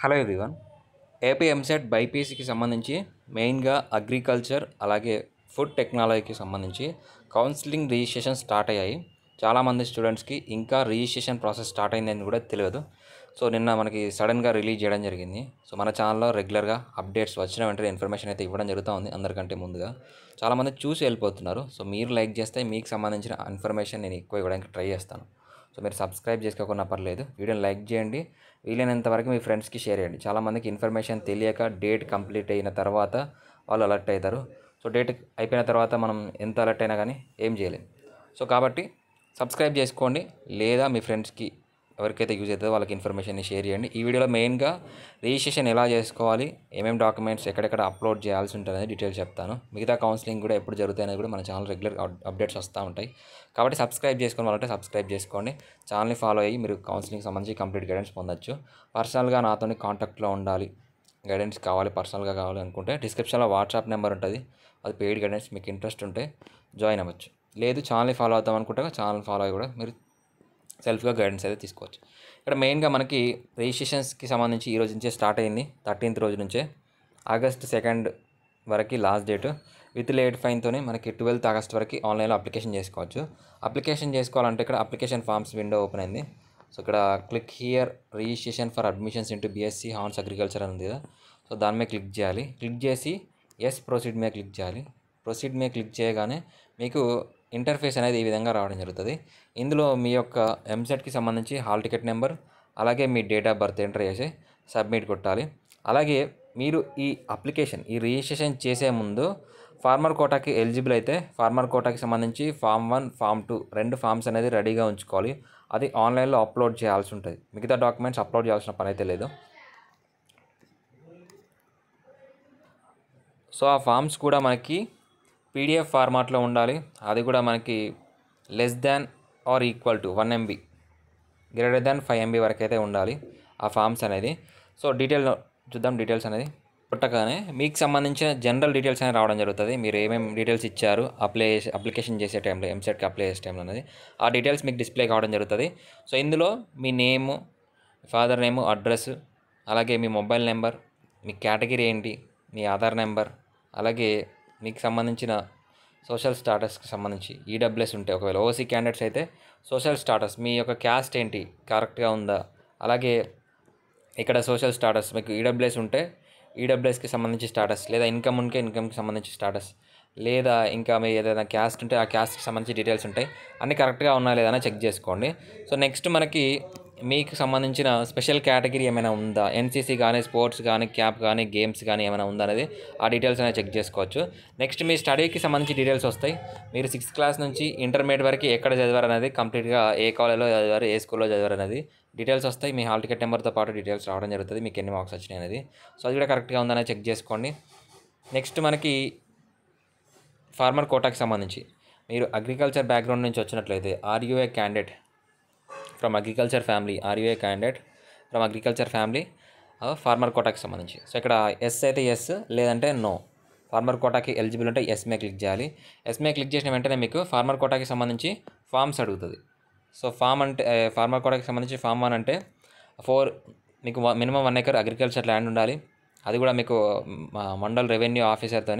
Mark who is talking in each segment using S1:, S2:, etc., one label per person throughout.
S1: Hello everyone. AP EAMCET బైపీసీకి సంబంధించి మెయిన్గా agriculture అలాగే ఫుడ్ టెక్నాలజీకి సంబంధించి కౌన్సిలింగ్ రిజిస్ట్రేషన్ స్టార్ట్ అయ్యాయి. చాలామంది స్టూడెంట్స్కి ఇంకా రిజిస్ట్రేషన్ ప్రాసెస్ స్టార్ట్ అయిందని కూడా తెలియదు. సో నిన్న మనకి సడన్గా రిలీజ్ చేయడం జరిగింది. సో మన ఛానల్లో రెగ్యులర్గా అప్డేట్స్ వచ్చిన వెంటనే ఇన్ఫర్మేషన్ అయితే ఇవ్వడం జరుగుతూ ఉంది అందరికంటే ముందుగా. చాలామంది చూసి వెళ్ళిపోతున్నారు. సో మీరు లైక్ చేస్తే మీకు సంబంధించిన ఇన్ఫర్మేషన్ నేను ఎక్కువ ఇవ్వడానికి ట్రై చేస్తాను. సో మీరు సబ్స్క్రైబ్ చేసుకోకుండా పర్లేదు, వీడియోని లైక్ చేయండి, వీలైనంత వరకు మీ ఫ్రెండ్స్కి షేర్ చేయండి. చాలామందికి ఇన్ఫర్మేషన్ తెలియక డేట్ కంప్లీట్ అయిన తర్వాత వాళ్ళు అలర్ట్ అవుతారు. సో డేట్ అయిపోయిన తర్వాత మనం ఎంత అలర్ట్ అయినా కానీ ఏం చేయలేం. సో కాబట్టి సబ్స్క్రైబ్ చేసుకోండి, లేదా మీ ఫ్రెండ్స్కి ఎవరికైతే యూజ్ అవుతుందో వాళ్ళకి ఇన్ఫర్మేషన్ని షేర్ చేయండి. ఈ వీడియోలో మెయిన్గా రిజిస్ట్రేషన్ ఎలా చేసుకోవాలి, ఏమేమి డాక్యుమెంట్స్ ఎక్కడెక్కడ అప్లోడ్ చేయాల్సి ఉంటుంది డీటెయిల్స్ చెప్తాను. మిగతా కౌన్సిలింగ్ కూడా ఎప్పుడు జరుగుతాయనేది కూడా మన ఛానల్ రెగ్యులర్ అప్డేట్స్ వస్తూ ఉంటాయి. కాబట్టి సబ్స్క్రైబ్ చేసుకుని వాళ్ళంటే సబ్స్క్రైబ్ చేసుకోండి. ఛానల్ని ఫాలో అయ్యి మీరు కౌన్సిలింగ్ సంబంధించి కంప్లీట్ గైడెన్స్ పొందొచ్చు. పర్సనల్గా నాతో కాంటాక్ట్లో ఉండాలి, గైడెన్స్ కావాలి, పర్సనల్గా కావాలి అనుకుంటే డిస్క్రిప్షన్లో వాట్సాప్ నెంబర్ ఉంటుంది. అది పెయిడ్ గైడెన్స్. మీకు ఇంట్రెస్ట్ ఉంటే జాయిన్ అవ్వచ్చు. లేదు ఛానల్ని ఫాలో అవుతాం అనుకుంటే ఛానల్ ఫాలో అయ్యి కూడా మీరు సెల్ఫ్గా గైడెన్స్ అయితే తీసుకోవచ్చు. ఇక్కడ మెయిన్గా మనకి రిజిస్ట్రేషన్స్కి సంబంధించి ఈ రోజు నుంచే స్టార్ట్ అయింది. 13th రోజు నుంచే ఆగస్ట్ 2 వరకు లాస్ట్ డేట్. విత్ లేట్ ఫైన్తోనే మనకి 12th ఆగస్ట్ వరకు ఆన్లైన్లో అప్లికేషన్ చేసుకోవచ్చు. అప్లికేషన్ చేసుకోవాలంటే ఇక్కడ అప్లికేషన్ ఫామ్స్ విండో ఓపెన్ అయింది. సో ఇక్కడ click here registration for admissions into BSc horns agriculture అని ఉంది కదా. సో దాని మీద క్లిక్ చేయాలి. క్లిక్ చేసి ఎస్ ప్రొసీడ్ మీద క్లిక్ చేయాలి. ప్రొసీడ్ మీద క్లిక్ చేయగానే మీకు ఇంటర్ఫేస్ అనేది ఈ విధంగా రావడం జరుగుతుంది. ఇందులో మీ యొక్క ఎంసెట్కి సంబంధించి హాల్ టికెట్ నెంబర్ అలాగే మీ డేట్ ఆఫ్ బర్త్ ఎంటర్ చేసి సబ్మిట్ కొట్టాలి. అలాగే మీరు ఈ రిజిస్ట్రేషన్ చేసే ముందు ఫార్మర్ కోటాకి ఎలిజిబుల్ అయితే ఫార్మర్ కోటాకి సంబంధించి ఫామ్ 1 ఫామ్ 2 2 ఫామ్స్ అనేది రెడీగా ఉంచుకోవాలి. అది ఆన్లైన్లో అప్లోడ్ చేయాల్సి ఉంటుంది. మిగతా డాక్యుమెంట్స్ అప్లోడ్ చేయాల్సిన పని అయితే లేదు. సో ఆ ఫామ్స్ కూడా మనకి పీడిఎఫ్ ఫార్మాట్లో ఉండాలి. అది కూడా మనకి less than or equal to 1 MB greater than 5 MB వరకు అయితే ఉండాలి ఆ ఫామ్స్ అనేది. సో చూద్దాం. డీటెయిల్స్ అనేది కొట్టగానే మీకు సంబంధించిన జనరల్ డీటెయిల్స్ అనేది రావడం జరుగుతుంది. మీరు ఏమేమి డీటెయిల్స్ ఇచ్చారు అప్లికేషన్ చేసే టైంలో, ఎంసెట్కి అప్లై చేసే టైంలో అనేది ఆ డీటెయిల్స్ మీకు డిస్ప్లే కావడం జరుగుతుంది. సో ఇందులో మీ నేము, ఫాదర్ నేము, అడ్రస్, అలాగే మీ మొబైల్ నెంబర్, మీ కేటగిరీ ఏంటి, మీ ఆధార్ నెంబర్, అలాగే మీకు సంబంధించిన సోషల్ స్టాటస్కి సంబంధించి ఈడబ్ల్యూఎస్ ఉంటే, ఒకవేళ ఓసీ క్యాండిడేట్స్ అయితే సోషల్ స్టాటస్, మీ యొక్క క్యాస్ట్ ఏంటి కరెక్ట్గా ఉందా, అలాగే ఇక్కడ సోషల్ స్టాటస్ మీకు ఈడబ్ల్యూఎస్ ఉంటే ఈడబ్ల్యూఎస్కి సంబంధించి స్టాటస్, లేదా ఇన్కమ్ ఉంటే ఇన్కమ్కి సంబంధించి స్టాటస్, లేదా ఇంకా మీ ఏదైనా క్యాస్ట్ ఉంటే ఆ క్యాస్ట్కి సంబంధించి డీటెయిల్స్ ఉంటాయి. అన్నీ కరెక్ట్గా ఉన్నా లేదని చెక్ చేసుకోండి. సో నెక్స్ట్ మనకి మీకు సంబంధించిన స్పెషల్ కేటగిరీ ఏమైనా ఉందా, ఎన్సీసీ కానీ, స్పోర్ట్స్ కానీ, క్యాప్ కానీ, గేమ్స్ కానీ ఏమైనా ఉందా అనేది ఆ డీటెయిల్స్ అనేది చెక్ చేసుకోవచ్చు. నెక్స్ట్ మీ స్టడీకి సంబంధించి డీటెయిల్స్ వస్తాయి. మీరు 6th క్లాస్ నుంచి ఇంటర్మీడియట్ వరకు ఎక్కడ చదివారు అనేది, కంప్లీట్గా ఏ కాలేజ్లో చదివారు, ఏ స్కూల్లో చదివారు అనేది డీటెయిల్స్ వస్తాయి. మీ హాల్ టికెట్ నెంబర్తో పాటు డీటెయిల్స్ రావడం జరుగుతుంది. మీకు ఎన్ని మార్క్స్ వచ్చినాయి అనేది. సో అది కూడా కరెక్ట్గా ఉందనేది చెక్ చేసుకోండి. నెక్స్ట్ మనకి ఫార్మర్ కోటాకి సంబంధించి మీరు అగ్రికల్చర్ బ్యాక్గ్రౌండ్ నుంచి వచ్చినట్లయితే are you a candidate from agriculture family farmer కోటాకి సంబంధించి. సో ఇక్కడ ఎస్ అయితే ఎస్, లేదంటే నో. ఫార్మర్ కోటాకి ఎలిజిబుల్ ఉంటే ఎస్ మీద క్లిక్ చేయాలి. ఎస్ మీద క్లిక్ చేసిన వెంటనే మీకు ఫార్మర్ కోటాకి సంబంధించి ఫామ్స్ అడుగుతుంది. సో ఫార్మర్ కోటాకి సంబంధించి ఫామ్ 1 అంటే మీకు మినిమం 1 acre అగ్రికల్చర్ ల్యాండ్ ఉండాలి. అది కూడా మీకు మండల్ రెవెన్యూ ఆఫీసర్తో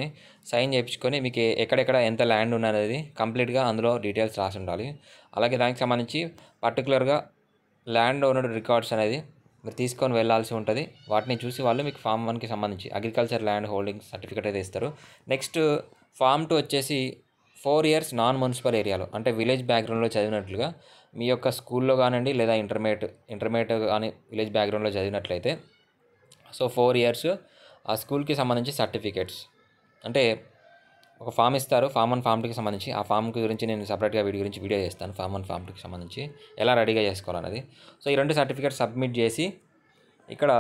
S1: సైన్ చేయించుకొని మీకు ఎక్కడెక్కడ ఎంత ల్యాండ్ ఉన్నది కంప్లీట్గా అందులో డీటెయిల్స్ రాసి ఉండాలి. అలాగే దానికి సంబంధించి పర్టికులర్గా ల్యాండ్ ఓనర్ రికార్డ్స్ అనేది మీరు తీసుకొని వెళ్ళాల్సి ఉంటుంది. వాటిని చూసి వాళ్ళు మీకు ఫామ్ 1కి సంబంధించి అగ్రికల్చర్ ల్యాండ్ హోల్డింగ్ సర్టిఫికేట్ అయితే ఇస్తారు. నెక్స్ట్ ఫామ్ 2 వచ్చేసి 4 years నాన్ మున్సిపల్ ఏరియాలో, అంటే విలేజ్ బ్యాక్గ్రౌండ్లో చదివినట్లుగా మీ యొక్క స్కూల్లో కానివ్వండి, లేదా ఇంటర్మీడియట్ కానీ విలేజ్ బ్యాక్గ్రౌండ్లో చదివినట్లయితే సో 4 years ఆ స్కూల్కి సంబంధించి సర్టిఫికేట్స్ అంటే ఒక ఫామ్ ఇస్తారు. ఫామ్ 1 ఫామ్ 2కి సంబంధించి ఆ ఫామ్ గురించి నేను సపరేట్గా వీడియో చేస్తాను. ఫామ్ 1 ఫామ్ 2కి సంబంధించి ఎలా రెడీగా చేసుకోవాలన్నది. సో ఈ 2 సర్టిఫికేట్స్ సబ్మిట్ చేసి ఇక్కడ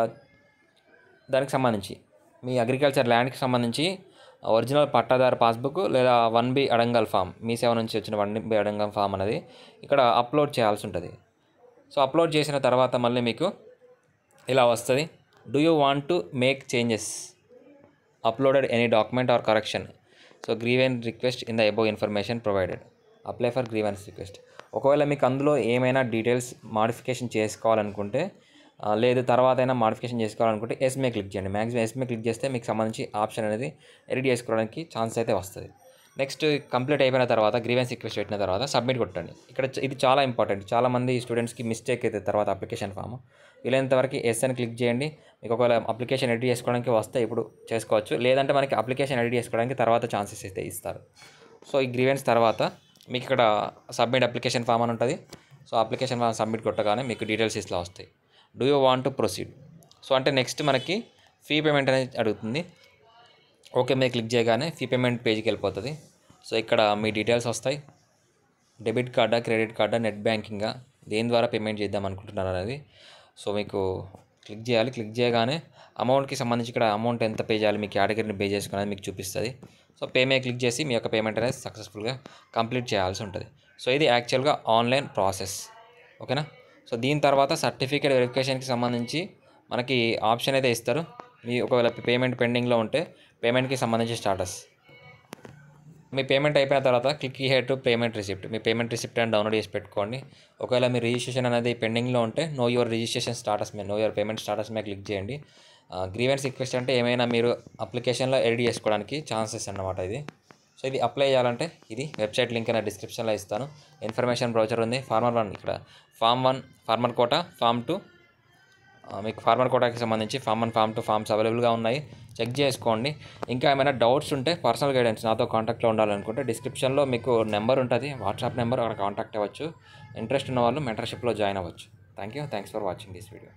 S1: దానికి సంబంధించి మీ అగ్రికల్చర్ ల్యాండ్కి సంబంధించి ఒరిజినల్ పట్టాదారు పాస్బుక్ లేదా 1B అడంగల్ ఫామ్, మీ సేవ నుంచి వచ్చిన 1B అడంగల్ ఫామ్ అనేది ఇక్కడ అప్లోడ్ చేయాల్సి ఉంటుంది. సో అప్లోడ్ చేసిన తర్వాత మళ్ళీ మీకు ఇలా వస్తుంది. Do you want to make changes uploaded any document are correction, so grievance request in the above information provided, apply for grievance request. ఒకవేళ మీకు అందులో ఏమైనా డీటెయిల్స్ మాడిఫికేషన్ చేసుకోవాలనుకుంటే లేదు తర్వాత అయినా మాడిఫికేషన్ చేసుకోవాలనుకుంటే ఎస్ మీద క్లిక్ చేయండి. మ్యాక్సిమం ఎస్ మీద క్లిక్ చేస్తే మీకు సంబంధించి ఆప్షన్ అనేది ఎడిట్ చేసుకోవడానికి ఛాన్స్ అయితే వస్తుంది. నెక్స్ట్ కంప్లీట్ అయిపోయిన తర్వాత గ్రీవెన్స్ రిక్వెస్ట్ పెట్టిన తర్వాత సబ్మిట్ కొట్టండి. ఇక్కడ ఇది చాలా ఇంపార్టెంట్. చాలామంది స్టూడెంట్స్కి మిస్టేక్ అయితే తర్వాత అప్లికేషన్ ఫామ్ వీలైనంత వరకు ఎస్ అని క్లిక్ చేయండి. మీకు ఒకవేళ అప్లికేషన్ ఎడిట్ చేసుకోవడానికి వస్తే ఇప్పుడు చేసుకోవచ్చు, లేదంటే మనకి అప్లికేషన్ ఎడిట్ చేసుకోవడానికి తర్వాత ఛాన్సెస్ అయితే ఇస్తారు. సో ఈ గ్రీవెన్స్ తర్వాత మీకు ఇక్కడ సబ్మిట్ అప్లికేషన్ ఫామ్ అని ఉంటుంది. సో అప్లికేషన్ ఫామ్ సబ్మిట్ కొట్టగానే మీకు డీటెయిల్స్ ఇట్లా వస్తాయి. Do you want to proceed? So అంటే నెక్స్ట్ మనకి ఫీ పేమెంట్ అనేది అడుగుతుంది. ఓకే మీద క్లిక్ చేయగానే ఫీ పేమెంట్ పేజ్కి వెళ్ళిపోతుంది. సో ఇక్కడ మీ డీటెయిల్స్ వస్తాయి. డెబిట్ కార్డా, క్రెడిట్ కార్డా, నెట్ బ్యాంకింగా, దేని ద్వారా పేమెంట్ చేద్దాం అనుకుంటున్నారు అనేది. సో మీకు క్లిక్ చేయాలి. క్లిక్ చేయగానే అమౌంట్కి సంబంధించి ఇక్కడ అమౌంట్ ఎంత పే చేయాలి, మీ కేటగిరీని పే చేసుకునేది మీకు చూపిస్తుంది. సో పే మీద క్లిక్ చేసి మీ యొక్క పేమెంట్ అనేది సక్సెస్ఫుల్గా కంప్లీట్ చేయాల్సి ఉంటుంది. సో ఇది యాక్చువల్గా ఆన్లైన్ ప్రాసెస్. ఓకేనా? సో దీని తర్వాత సర్టిఫికేట్ వెరిఫికేషన్కి సంబంధించి మనకి ఆప్షన్ అయితే ఇస్తారు. మీ ఒకవేళ పేమెంట్ పెండింగ్లో ఉంటే పేమెంట్కి సంబంధించి స్టాటస్, మీ పేమెంట్ అయిపోయిన తర్వాత click here to payment receipt, me payment receipt అని డౌన్లోడ్ చేసి పెట్టుకోండి. ఒకవేళ మీ రిజిస్ట్రేషన్ అనేది పెండింగ్లో ఉంటే నో యువర్ రిజిస్ట్రేషన్ స్టాటస్ మీద, నో యువర్ పేమెంట్ స్టాటస్ మీద క్లిక్ చేయండి. గ్రీవెన్స్ రిక్వెస్ట్ అంటే ఏమైనా మీరు అప్లికేషన్లో ఎడిట్ చేసుకోవడానికి ఛాన్సెస్ అన్నమాట ఇది. సో ఇది అప్లై చేయాలంటే ఇది వెబ్సైట్ లింక్ నా డిస్క్రిప్షన్లో ఇస్తాను. ఇన్ఫర్మేషన్ బ్రౌచర్ ఉంది. ఫార్మర్ 1 ఇక్కడ ఫామ్ 1 ఫార్మర్ కోటా, ఫామ్ 2 మీకు ఫార్మర్ కోటాకి సంబంధించి ఫామ్ 1 ఫామ్ 2 ఫామ్స్ అవైలబుల్గా ఉన్నాయి. చెక్ చేసుకోండి. ఇంకా ఏమైనా డౌట్స్ ఉంటే పర్సనల్ గైడెన్స్ నాతో కాంటాక్ట్లో ఉండాలనుకుంటే డిస్క్రిప్షన్లో మీకు నెంబర్ ఉంటుంది, వాట్సాప్ నెంబర్, అక్కడ కాంటాక్ట్ అవ్వచ్చు. ఇంట్రెస్ట్ ఉన్న వాళ్ళు మెంటర్షిప్లో జాయిన్ అవ్వచ్చు. Thanks for watching this video.